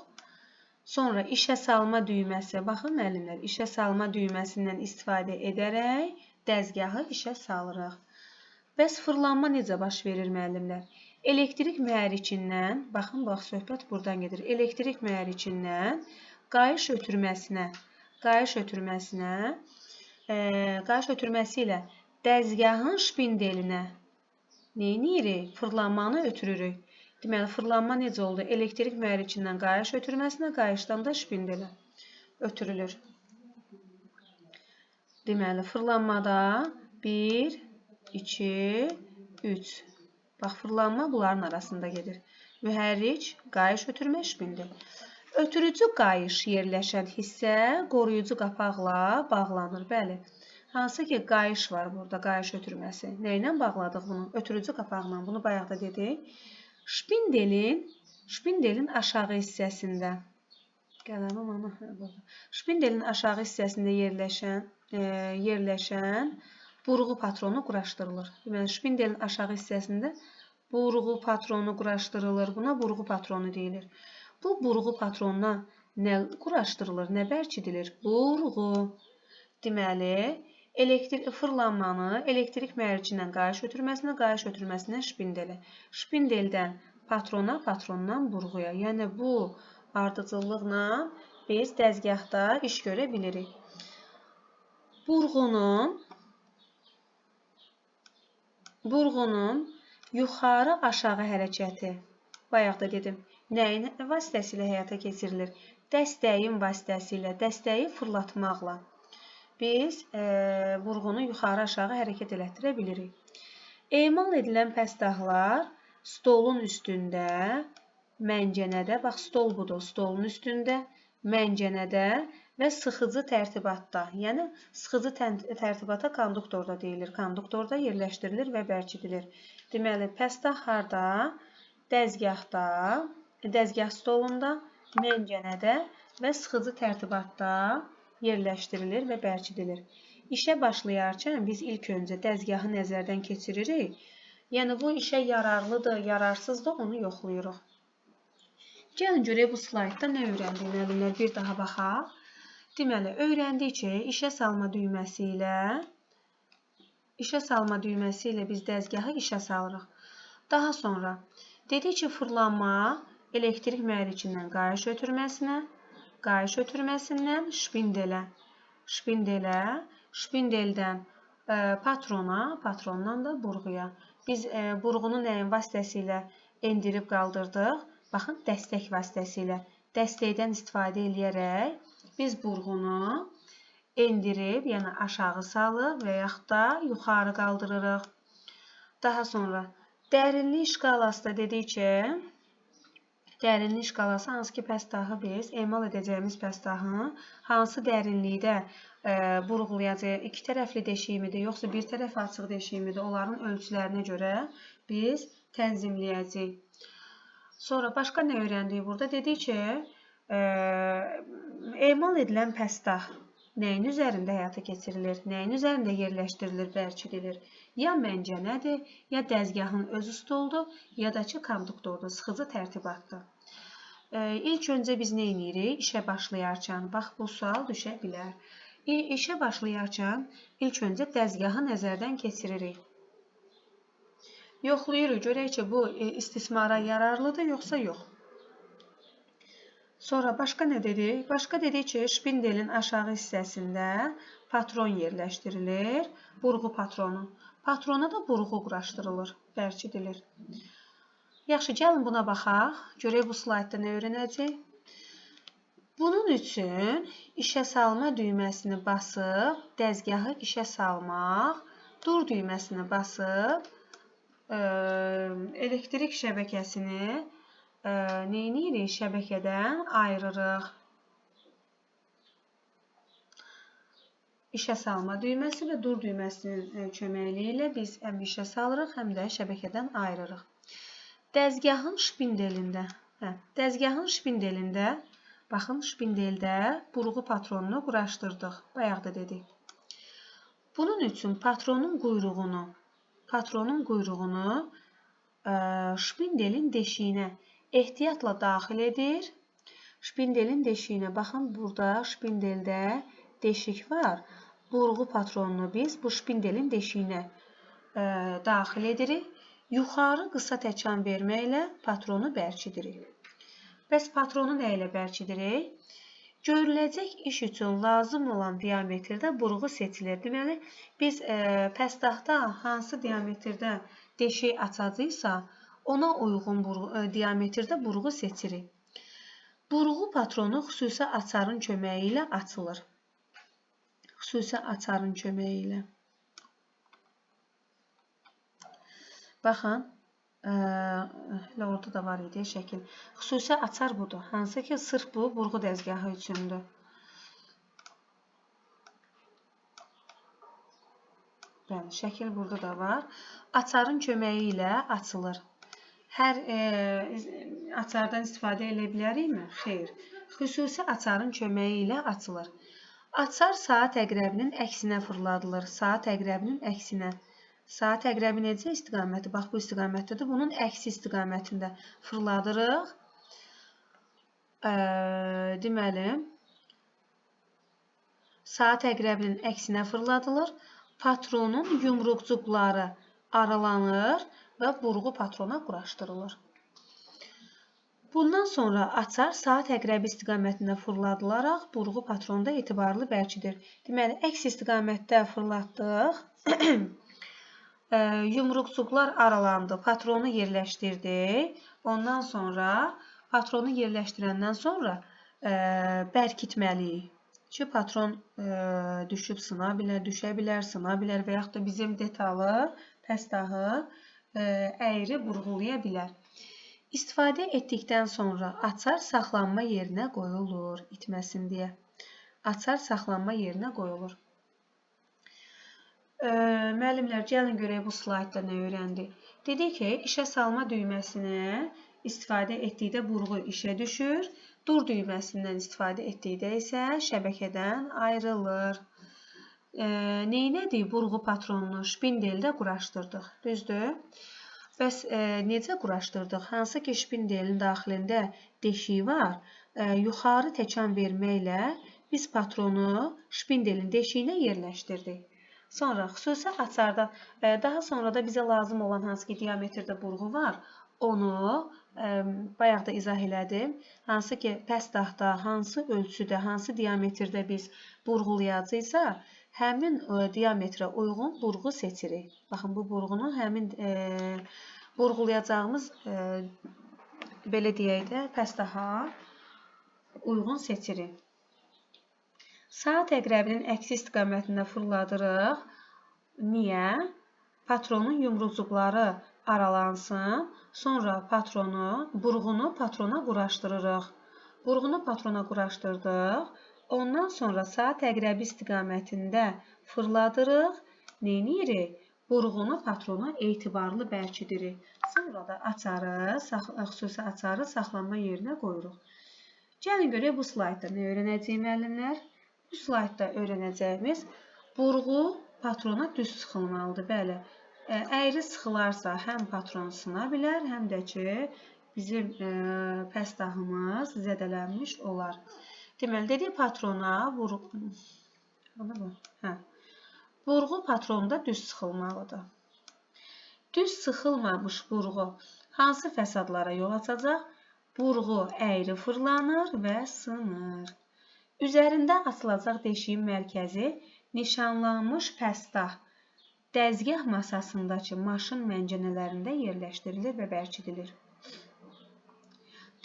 Sonra işə salma düyməsi, baxın müəllimlər, işə salma düyməsindən istifadə edərək dəzgahı işə salırıq. Bəs fırlanma necə baş verir müəllimlər? Elektrik mühərrikindən, baxın, bax, söhbət buradan gedir. Elektrik mühərrikindən qayış ötürməsi ilə dəzgahın şpindelinə neyinirik? Fırlanmanı ötürürük. Deməli, fırlanma necə oldu? Elektrik mühərrikindən qayış ötürməsinə, qayışdan da şpindelə ötürülür. Deməli, fırlanmada 1, 2, 3. Bax, fırlanma bunların arasında gedir. Mühərrik, qayış ötürmə, şpindel. Ötürücü qayış yerləşən hissə qoruyucu qapaqla bağlanır. Bəli, hansı ki qayış var burada, qayış ötürməsi. Nə ilə bağladıq bunu? Ötürücü qapaqla. Bunu bayaq da dedik. Şpindelin aşağı hissəsində, şpindelin aşağı hissəsində yerləşən burğu patronu quraşdırılır. Deməli, şpindelin aşağı hissəsində burğu patronu quraşdırılır. Buna burğu patronu deyilir. Bu burğu patronuna nə quraşdırılır, nə bərkidilir? Burğu. Deməli, fırlanmanı elektrik mühərrikindən qayış ötürməsinə, qayış ötürməsindən şpindelə. Şpindeldən patrona, patrondan burğuya. Yəni, bu ardıcıllıqla biz dəzgahda iş görə bilirik. Burğunun yuxarı aşağı hərəkəti, bayaq da dedim, nəyin vasitəsilə həyata keçirilir? Dəstəyin vasitəsilə, dəstəyi fırlatmaqla biz burğunu yuxarı aşağı hərəkət elətdirə bilirik. Emal edilən pəstahlar stolun üstündə, məncənədə, bax, stol budur, stolun üstündə, məncənədə və sıxıcı tərtibatda, yəni sıxıcı tərtibata konduktorda deyilir. Konduktorda yerləşdirilir və bərkidilir. Deməli, pəstah harda? Dəzgahda, dəzgah stolunda, məncənədə və sıxıcı tərtibatda yerləşdirilir və bərkidilir. İşə başlayarkən biz ilk öncə dəzgahı nəzərdən keçiririk. Yəni, bu işə yararlıdır, yararsızdır, onu yoxlayırıq. Gəlin görək bu slaydda nə öyrəndik, müəllimlər, bir daha baxaq. Deməli, öyrəndik ki, işə salma düyməsi ilə biz dəzgahı işə salırıq. Daha sonra dedik ki, fırlanma elektrik mühərrikindən qayış ötürməsinə, qayış ötürməsindən şpindelə, şpindeldən patrona, patrondan da burğuya. Biz burğunu nəyin vasitəsilə endirib qaldırdıq? Baxın, dəstək vasitəsilə. Dəstəkdən istifadə edərək biz burğunu endirib, yəni aşağı salıb və yaxud da yuxarı qaldırırıq. Daha sonra dərinlik şkalasında dedik ki, dərinlik şkalası hansı ki pəstahı biz emal edəcəyimiz pəstahın hansı dərinlikdə burğulayacaq, iki tərəfli deşiyimidir, yoxsa bir tərəf açıq deşiyimidir, onların ölçülərinə görə biz tənzimləyəcəyik. Sonra başqa nə öyrəndik burada? Dedik ki, emal edilən pəstah nəyin üzərində həyata keçirilir, nəyin üzərində yerləşdirilir, bərkidilir? Ya məncənədir, ya dəzgahın özü stoldur, ya da ki, konduktordur, sıxıcı tərtibatdır. İlk öncə biz nə edirik? İşə başlayarkən, bax, bu sual düşə bilər. İşə başlayarkən ilk öncə dəzgahı nəzərdən keçiririk. Yoxlayırıq, görək ki, bu istismara yararlıdır, yoxsa yox. Sonra başqa nə dedik? Başqa dedik ki, şpindelin aşağı hissəsində patron yerləşdirilir, burğu patronu. Patrona da burğu quraşdırılır, bərkidilir. Yaxşı, gəlin buna baxaq. Görək bu slaydda nə öyrənəcək? Bunun üçün işə salma düyməsini basıb, dəzgahı işə salmaq, dur düyməsini basıb, elektrik şəbəkəsini neyinirik? Şəbəkədən ayırırıq. İşə salma düyməsi və dur düyməsinin köməkliyi ilə biz həm işə salırıq, həm də şəbəkədən ayırırıq. Dəzgahın şpindelində, baxın, şpindeldə burğu patronunu quraşdırdıq. Bayaq da dedik. Bunun üçün patronun quyruğunu şpindelin deşiyinə ehtiyatla daxil edir. Şpindelin deşiyinə, baxın, burada şpindeldə deşik var. Burğu patronunu biz bu şpindelin deşiyinə daxil edirik. Yuxarı qısa təkan verməklə patronu bərkidirik. Bəs patronu nə ilə bərkidirik? Görüləcək iş üçün lazım olan diametrdə burğu seçilir. Deməli, biz pəstahda hansı diametrdə deşik açacaqsa, ona uyğun diametrdə burğu seçirik. Burğu patronu xüsusi açarın köməyi ilə açılır. Baxın, orada da var idi şəkil. Xüsusi açar budur. Hansı ki, sırf bu burğu dəzgahı üçündür. Bəli, şəkil burada da var. Açarın köməyi ilə açılır. Hər açardan istifadə edə bilərikmi? Xeyr. Xüsusi açarın köməyi ilə açılır. Açar saat əqrəbinin əksinə fırladılır. Saat əqrəbinin əksinə. Saat əqrəbi necə istiqaməti? Bax, bu istiqamətdədir. Bunun əksi istiqamətində fırladırıq. Deməli, saat əqrəbinin əksinə fırladılır. Patronun yumruqcuqları aralanır və burğu patrona quraşdırılır. Bundan sonra açar saat əqrəbi istiqamətində fırladılaraq burğu patronda etibarlı bərkidir. Deməli, əks istiqamətdə fırlatdıq. Yumruqcuqlar aralandı, patronu yerləşdirdik. Ondan sonra patronu yerləşdirəndən sonra bərkitməliyik. Ki, patron düşüb sına bilər, düşə bilər, sına bilər və yaxud da bizim detalı, pəstahı əyri burğulaya bilər. İstifadə etdikdən sonra açar saxlanma yerinə qoyulur, itməsin deyə. Açar saxlanma yerinə qoyulur. Müəllimlər, gəlin görək bu slaydda nə öyrəndik. Dedik ki, işə salma düyməsini istifadə etdikdə burğu işə düşür. Dur düyməsindən istifadə etdikdə isə şəbəkədən ayrılır. Neynədik? Burğu patronunu şpindeldə quraşdırdıq. Düzdür? Bəs necə quraşdırdıq? Hansı ki, şpindelin daxilində deşiyi var, yuxarı təkan verməklə biz patronu şpindelin deşiyinə yerləşdirdik. Sonra xüsusi açarda, daha sonra da bizə lazım olan hansı ki, diametrdə burğu var, onu bayaq da izah elədim. Hansı ki, pəstahda, hansı ölçüdə, hansı diametrdə biz burğulayacaqsa, həmin diametrə uyğun burğu seçirik. Baxın, bu burğunu həmin burğulayacağımız, belə deyək də, pəstaha uyğun seçirik. Saat əqrəbinin əksi istiqamətində fırladırıq. Niyə? Patronun yumruqcuqları aralansın. Sonra burğunu patrona quraşdırırıq. Burğunu patrona quraşdırdıq. Ondan sonra saat əqrəbi istiqamətində fırladırıq. Neyinirik? Burğunu patrona etibarlı bərkidirik. Sonra da xüsusi açarı saxlanma yerinə qoyuruq. Gəlin görək bu slaydda nə öyrənəcəyik müəllimlər? Bu slaydda öyrənəcəyimiz burğu patrona düz sıxılmalıdır. Bəli, əyri sıxılarsa həm patron sına bilər, həm də ki, bizim pəstahımız zədələnmiş olar. Deməli, dedik patrona burğu patronda düz sıxılmalıdır. Düz sıxılmamış burğu hansı fəsadlara yol açacaq? Burğu əyri fırlanır və sınır. Üzərində açılacaq deşiyin mərkəzi nişanlanmış pəstah dəzgah masasındakı maşın məncənələrində yerləşdirilir və bərkidilir.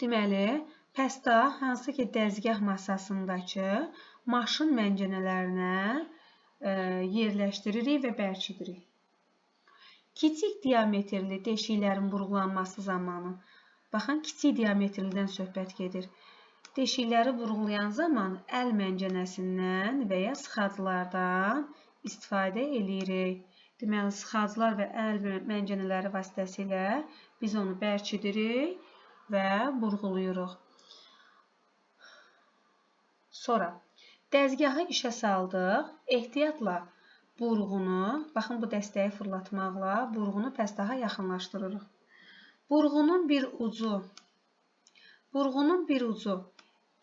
Deməli, pəstah hansı ki dəzgah masasındakı maşın məncənələrinə yerləşdiririk və bərkidirik. Kiçik diametrli deşiklərin burğulanması zamanı, baxın, kiçik diametrlidən söhbət gedir. Deşikləri burğulayan zaman əl məncənəsindən və ya sıxacılardan istifadə edirik. Deməli, sıxacılar və əl məncənələri vasitəsilə biz onu bərkidirik və burğuluyuruq. Sonra, dəzgahı işə saldıq, ehtiyatla burğunu, baxın bu dəstəyi fırlatmaqla burğunu pəstaha yaxınlaşdırırıq. Burğunun bir ucu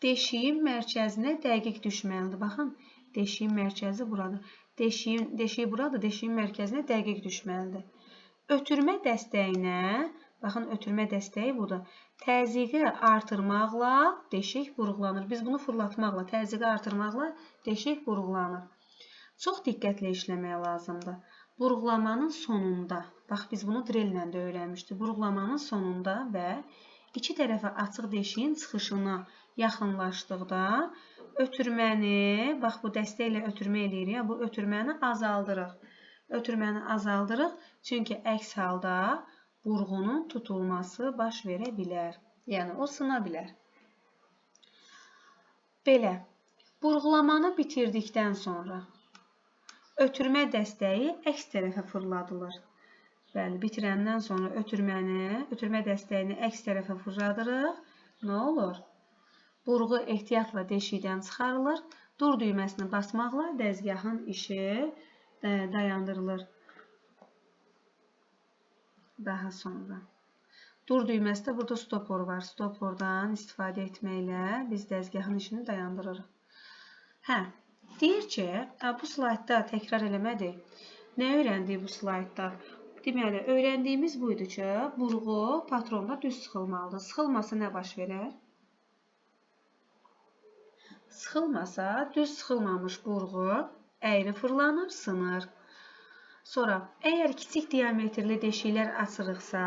deşiyin mərkəzinə dəqiq düşməlidir. Baxın, deşiyin mərkəzi buradır. Deşiyi buradır, deşiyin mərkəzinə dəqiq düşməlidir. Ötürmə dəstəyinə, baxın, ötürmə dəstəyi budur. Təzyiqi artırmaqla deşik burğulanır. Biz bunu fırlatmaqla, təzyiqi artırmaqla deşik burğulanır. Çox diqqətlə işləmək lazımdır. Burğulamanın sonunda, bax biz bunu drellə də öyrənmişdik. Burğulamanın sonunda və iki tərəfə açıq deşiyin çıxışına yaxınlaşdıqda ötürməni, bax bu dəstə ilə ötürmə eləyirik, bu ötürməni azaldırıq. Ötürməni azaldırıq, çünki əks halda burğunun tutulması baş verə bilər. Yəni o sına bilər. Belə, burğulamanı bitirdikdən sonra ötürmə dəstəyi əks tərəfə fırladılır. Bəli, bitirəndən sonra ötürmə dəstəyini əks tərəfə fırladırıq. Nə olur? Burğu ehtiyatla deşikdən çıxarılır. Dur düyməsini basmaqla dəzgahın işi dayandırılır. Daha sonra. Dur düyməsi də burada stopor var. Stopordan istifadə etməklə biz dəzgahın işini dayandırırıq. Deyir ki, bu slaydda təkrar eləmədik. Nə öyrəndik bu slaydda? Deməli, öyrəndiyimiz buydu ki, burğu patronda düz sıxılmalıdır. Sıxılmasa nə baş verər? Sıxılmasa, düz sıxılmamış burğu əyri fırlanır, sınır. Sonra, əgər kiçik diametrli deşiklər açırıqsa,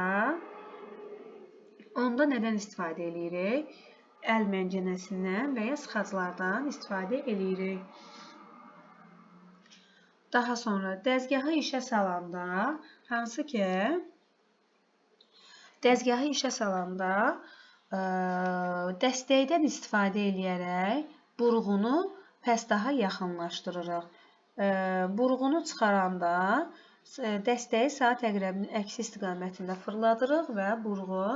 onda nədən istifadə edirik? Əl məncənəsindən və ya sıxacılardan istifadə edirik. Daha sonra dəzgahı işə salanda, hansı ki, dəzgahı işə salanda dəstəkdən istifadə edərək burğunu pəstaha yaxınlaşdırırıq. Burğunu çıxaranda dəstəyi saat əqrəbinin əksi istiqamətində fırladırıq və burğu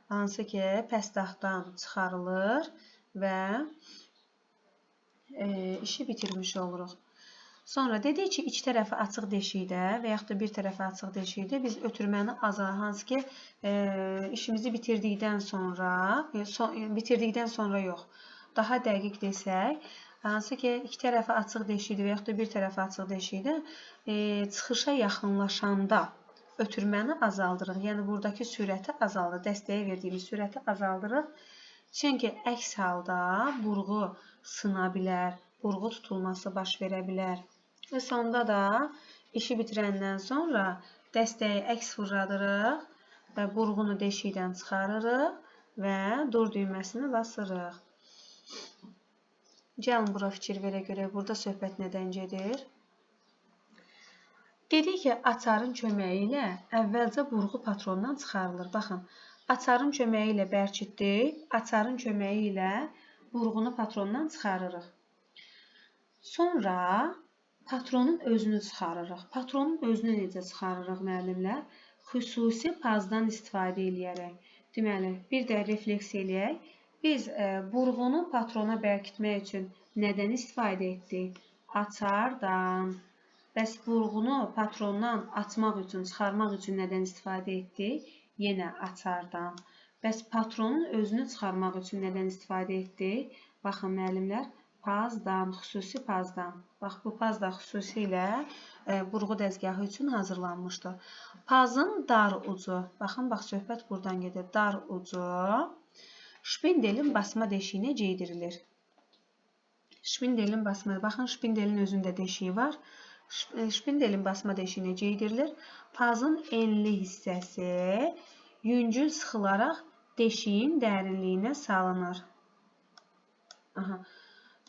hansı ki, pəstahdan çıxarılır və işi bitirmiş oluruq. Sonra dedik ki, iki tərəfi açıq deşikdə və yaxud da bir tərəfi açıq deşikdə biz ötürməni hansı ki, işimizi bitirdikdən sonra yox, daha dəqiq desək, hansı ki, iki tərəfi açıq deşikdə və yaxud da bir tərəfi açıq deşikdə çıxışa yaxınlaşanda ötürməni azaldırıq. Yəni, buradakı sürəti azaldır, dəstəyə verdiyimiz sürəti azaldırıq. Çünki əks halda burğu sına bilər, burğu tutulması baş verə bilər. Və sonda da işi bitirəndən sonra dəstəyi əks fırladırıq və burğunu deşikdən çıxarırıq və dur düyməsini basırıq. Gəlin bura fikir verə görək, burada söhbət nədən gedir? Dedik ki, açarın köməyi ilə əvvəlcə burğu patrondan çıxarılır. Baxın, açarın köməyi ilə bərkitdik, açarın köməyi ilə burğunu patrondan çıxarırıq. Sonra patronun özünü çıxarırıq. Patronun özünü necə çıxarırıq, müəllimlər? Xüsusi pazdan istifadə edərək. Deməli, bir də refleks eləyək. Biz burğunu patrona bərkitmək üçün nədən istifadə etdik? Açardan. Bəs burğunu patrondan açmaq üçün, çıxarmaq üçün nədən istifadə etdik? Yenə açardan. Bəs patronun özünü çıxarmaq üçün nədən istifadə etdik? Baxın, müəllimlər, Pazdan, xüsusi pazdan. Bax, bu paz da xüsusilə burğu dəzgahı üçün hazırlanmışdır. Pazın dar ucu, baxın, bax, söhbət buradan gedir. Dar ucu şpindelin basma deşiyinə ceydirilir. Şpindelin basma, baxın, şpindelin özündə deşiyi var. Şpindelin basma deşiyinə ceydirilir. Pazın enli hissəsi yüngül sıxılaraq deşiyin dərinliyinə salınır.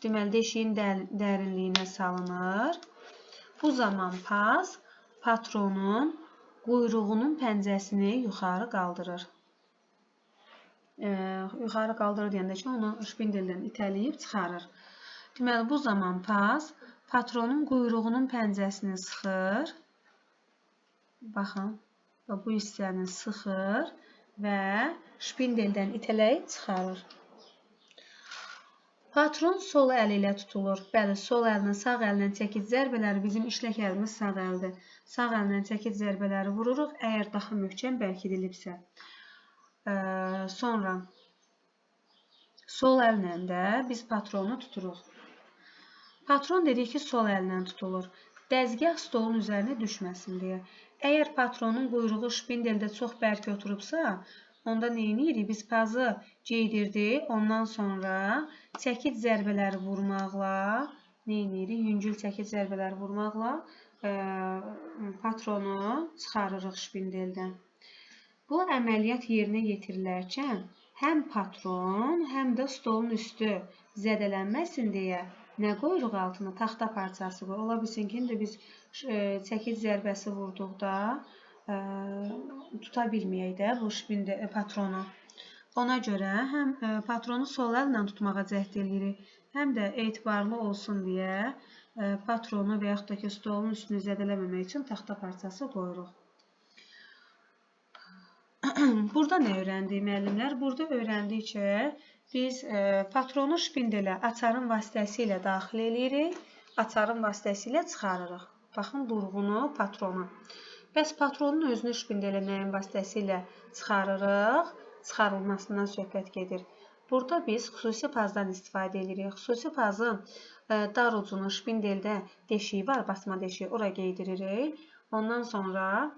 Deməli, deşiyin dərinliyinə salınır. Bu zaman paz patronun quyruğunun pəncəsini yuxarı qaldırır. Yuxarı qaldırır deyəndə ki, onu şpindeldən itələyib çıxarır. Deməli, bu zaman paz patronun quyruğunun pəncəsini sıxır. Baxın, bu hissəni sıxır və şpindeldən itələyib çıxarır. Patron sol əli ilə tutulur. Bəli, sol əllə sağ əllə çəkic zərbələri, bizim işlək əlimiz sağ əldir. Sağ əllə çəkic zərbələri vururuq, əgər daha möhkəm bərkidilibsə. Sonra sol əllə də biz patronu tuturuq. Patron dedik ki, sol əllə tutulur. Dəzgah stolun üzərinə düşməsin deyə. Əgər patronun quyruğu şpindeldə çox bərk oturubsa, onda nə edirik? Biz pazı ceydirdik, ondan sonra çəkic zərbələri vurmaqla, nə edirik? Yüngül çəkic zərbələri vurmaqla patronu çıxarırıq şpindeldən. Bu əməliyyat yerinə yetirilərkən həm patron, həm də stolun üstü zədələnməsin deyə nə qoyuruq altına? Taxta parçası qoyuruq. Ola bilsin ki, indi biz çəkic zərbəsi vurduqda tuta bilməyək də bu patronu. Ona görə həm patronu sol əllə tutmağa cəhd edirik, həm də etibarlı olsun deyə patronu və yaxud da ki, stolun üstünü zədələməmək üçün taxta parçası qoyuruq. Burada nə öyrəndik müəllimlər? Burada öyrəndik ki, biz patronu şpindelə açarın vasitəsilə daxil edirik, açarın vasitəsilə çıxarırıq. Baxın, durğunu, patronu. Bəs patronun özünü şpindelə nəyin vasitəsilə çıxarırıq? Çıxarılmasından söhbət gedir. Burada biz xüsusi pazdan istifadə edirik. Xüsusi pazın dar ucunu şpindeldə deşiyi var, basma deşiyi, ora qeydiririk. Ondan sonra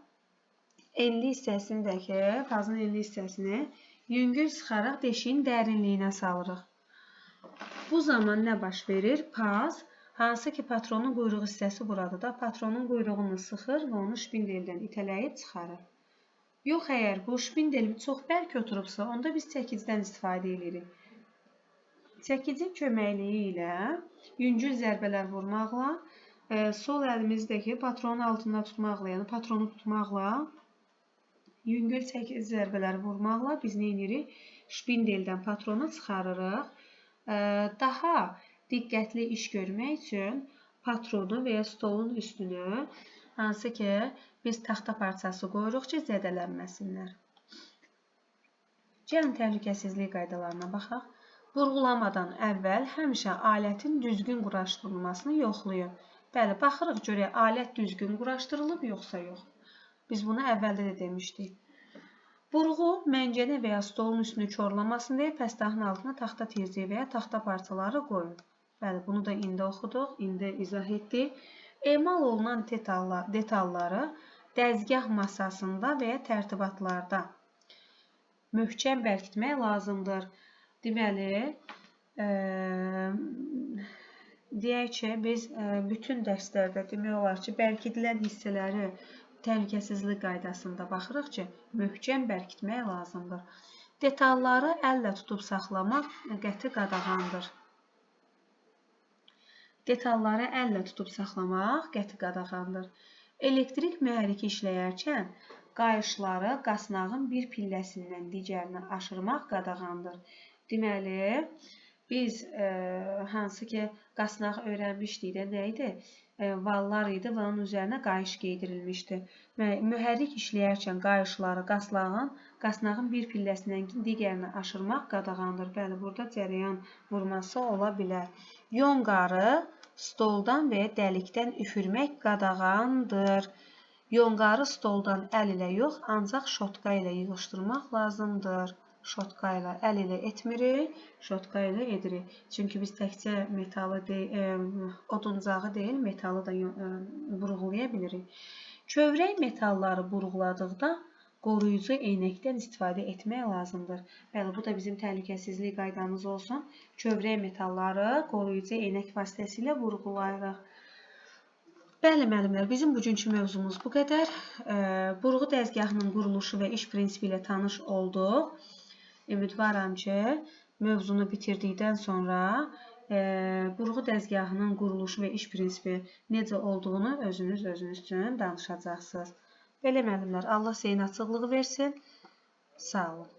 enli hissəsindəki, pazın enli hissəsini yüngül sıxaraq deşiyin dərinliyinə salırıq. Bu zaman nə baş verir? Paz, hansı ki patronun quyruğu hissəsi buradır da, patronun quyruğunu sıxır və onu şpindeldən itələyib çıxarır. Yox, əgər bu şpindel çox bərk oturubsa, onda biz çəkicdən istifadə edirik. Çəkicin köməkliyi ilə yüngül zərbələr vurmaqla, sol əlimizdəki patronun altında tutmaqla, yəni patronu tutmaqla, yüngül çəkic zərbələri vurmaqla biz nə edirik? Şpindeldən patronu çıxarırıq. Daha diqqətli iş görmək üçün patronu və ya stolun üstünü, hansı ki, biz taxta parçası qoyuruq ki, zədələnməsinlər. Gəlin təhlükəsizlik qaydalarına baxaq. Vurğulamadan əvvəl həmişə alətin düzgün quraşdırılmasını yoxlayın. Bəli, baxırıq görək, alət düzgün quraşdırılıb, yoxsa yox. Biz bunu əvvəldə də demişdik. Burğu, məncənə və ya stolun üstünü korlamasın deyə pəstahın altına taxta tirciyi və ya taxta parçaları qoyun. Bəli, bunu da indi oxuduq, indi izah etdik. Emal olunan detalları dəzgah masasında və ya tərtibatlarda möhkəm bərkitmək lazımdır. Deməli, deyək ki, biz bütün dərslərdə demək olar ki, bərkidilən hissələri təhlükəsizlik qaydasında baxırıq ki, möhkəm bərkitmək lazımdır. Detalları əllə tutub saxlamaq qəti qadağandır. Detalları əllə tutub saxlamaq qəti qadağandır. Elektrik mühərriki işləyərkən qayışları qasnağın bir pilləsindən digərinə aşırmaq qadağandır. Deməli, biz hansı ki qasnağı öyrənmişdik də nə idi? Vallar idi və onun üzərinə qayış qeydirilmişdi. Mühərrik işləyərkən qayışları qasnağın bir pilləsindən digərinə aşırmaq qadağandır. Bəli, burada cərəyan vurması ola bilər. Yonqarı stoldan və ya dəlikdən üfürmək qadağandır. Yonqarı stoldan əl ilə yox, ancaq şotka ilə yığışdırmaq lazımdır. şotka ilə, əl ilə etmirik, şotka ilə edirik. Çünki biz təkcə metalı oduncağı deyil, metalı da vurğulaya bilirik. Kövrək metalları vurğuladıqda qoruyucu eynəkdən istifadə etmək lazımdır. Bəli, bu da bizim təhlükəsizlik qaydamız olsun. Kövrək metalları qoruyucu eynək vasitəsilə vurğulayırıq. Bəli, müəllimlər, bizim bugünkü mövzumuz bu qədər. Burğu dəzgahının quruluşu və iş prinsipi ilə tanış olduq. Ümidvaram ki, mövzunu bitirdikdən sonra burğu dəzgahının quruluşu və iş prinsipi necə olduğunu özünüz üçün danışacaqsınız. Belə müəllimlər, Allah sizin açıqlığı versin. Sağ olun.